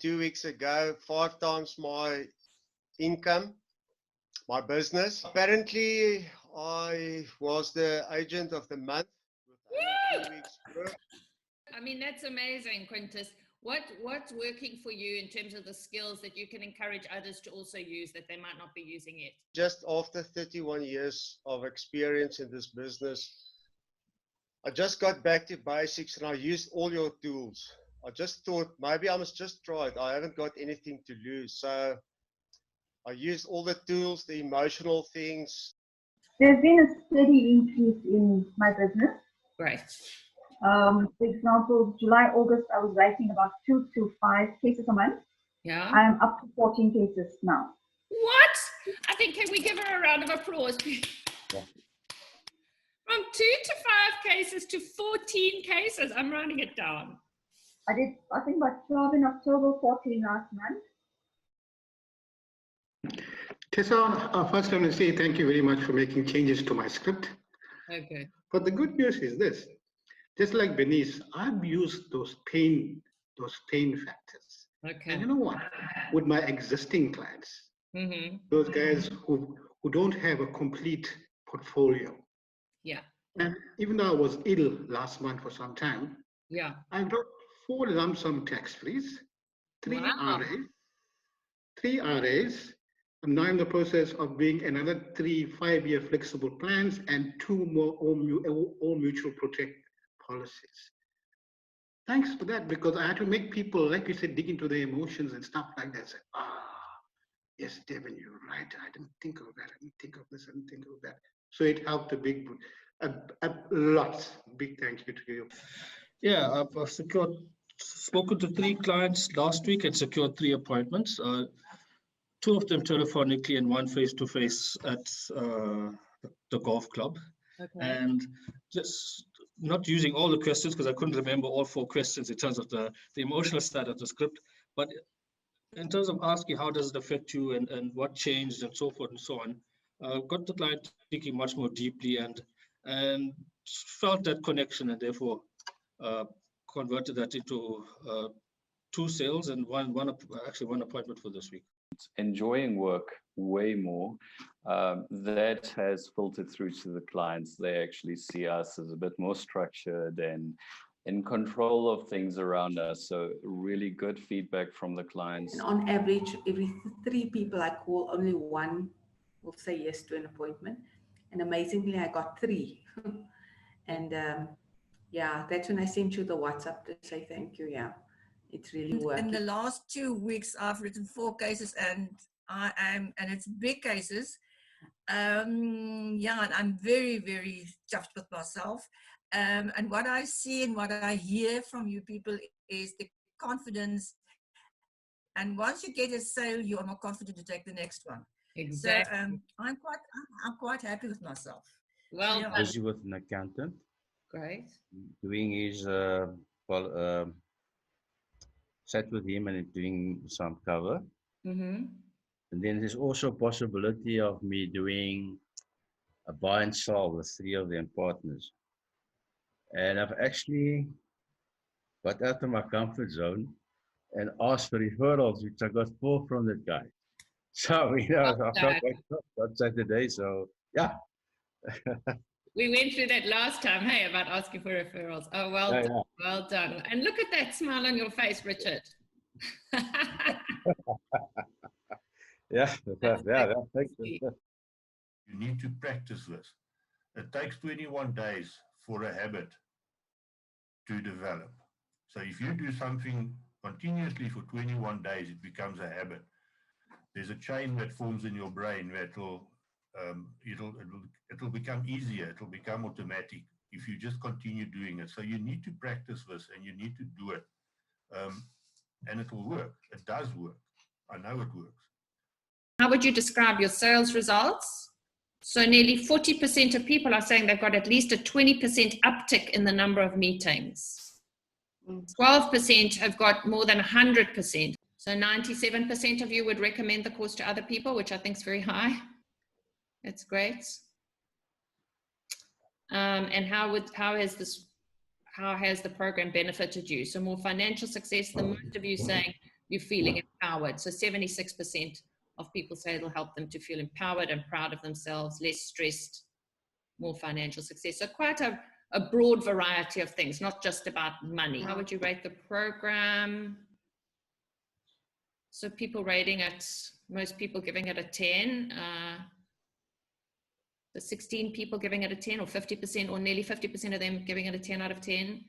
2 weeks ago, 5 times my income, my business. Apparently, I was the agent of the month with only 2 weeks work. I mean, that's amazing, Quintus. What's working for you in terms of the skills that you can encourage others to also use that they might not be using yet? Just after 31 years of experience in this business, I just got back to basics and I used all your tools. I just thought maybe I must just try it. I haven't got anything to lose. So I used all the tools, the emotional things. There's been a steady increase in my business. Great. For example, July, August, I was writing about 2 to 5 cases a month. Yeah. I'm up to 14 cases now. What? I think, can we give her a round of applause? Yeah. From 2 to 5 cases to 14 cases. I'm writing it down. I did, I think, about 12 in October, 14 last month. Tessa, first I want to say thank you very much for making changes to my script. Okay. But the good news is this, just like Benice, I've used those pain factors. Okay. And you know what? With my existing clients, Mm-hmm. those guys who don't have a complete portfolio. Yeah. And even though I was ill last month for some time, Yeah. I got 4 lump sum tax-frees, 3 Wow. RAs. I'm now in the process of doing another 3 5-year flexible plans and 2 more all mutual protect policies. Thanks for that, because I had to make people, like you said, dig into their emotions and stuff like that. Say, yes, Devin, you're right. I didn't think of that. I didn't think of this. I didn't think of that. So it helped a lot. Big thank you to you. Yeah, I've spoken to 3 clients last week and secured 3 appointments. 2 of them telephonically and 1 face-to-face at the golf club. Okay. And just not using all the questions because I couldn't remember all 4 questions in terms of the emotional side of the script, but in terms of asking how does it affect you and what changed and so forth and so on, got the client thinking much more deeply and felt that connection, and therefore converted that into 2 sales and one appointment for this week. Enjoying work way more. That has filtered through to the clients. They actually see us as a bit more structured and in control of things around us. So really good feedback from the clients. And on average, every 3 people I call, only 1 will say yes to an appointment. And amazingly, I got 3. And yeah, that's when I sent you the WhatsApp to say thank you. Yeah, it's really working. In the last 2 weeks, I've written 4 cases, and and it's big cases. Yeah, and I'm very, very chuffed with myself. And what I see and what I hear from you people is the confidence. And once you get a sale, you are more confident to take the next one. Exactly. So I'm quite happy with myself. Well, Yeah. Busy with an accountant, great. doing his sat with him and doing some cover. Mm-hmm. And then there's also a possibility of me doing a buy and sell with 3 of them partners. And I've actually got out of my comfort zone and asked for referrals, which I got 4 from that guy. So, you know, I felt like on Saturday. So, yeah. We went through that last time, hey, about asking for referrals. Oh, well done. Yeah. Well done. And look at that smile on your face, Richard. Yeah. Thanks. You need to practice this. It takes 21 days for a habit to develop. So if you do something continuously for 21 days, it becomes a habit. There's a chain that forms in your brain that it'll become easier. It'll become automatic if you just continue doing it. So you need to practice this and you need to do it. And it will work. It does work. I know it works. How would you describe your sales results? So nearly 40% of people are saying they've got at least a 20% uptick in the number of meetings. 12% have got more than 100%. So 97% of you would recommend the course to other people, which I think is very high. That's great. And how has the program benefited you? So more financial success than most of you saying you're feeling empowered. So 76% of people say it'll help them to feel empowered and proud of themselves, less stressed, more financial success. So quite a broad variety of things, not just about money. How would you rate the program? So people rating it, most people giving it a 10. The 16 people giving it a 10, or 50%, or nearly 50% of them giving it a 10 out of 10.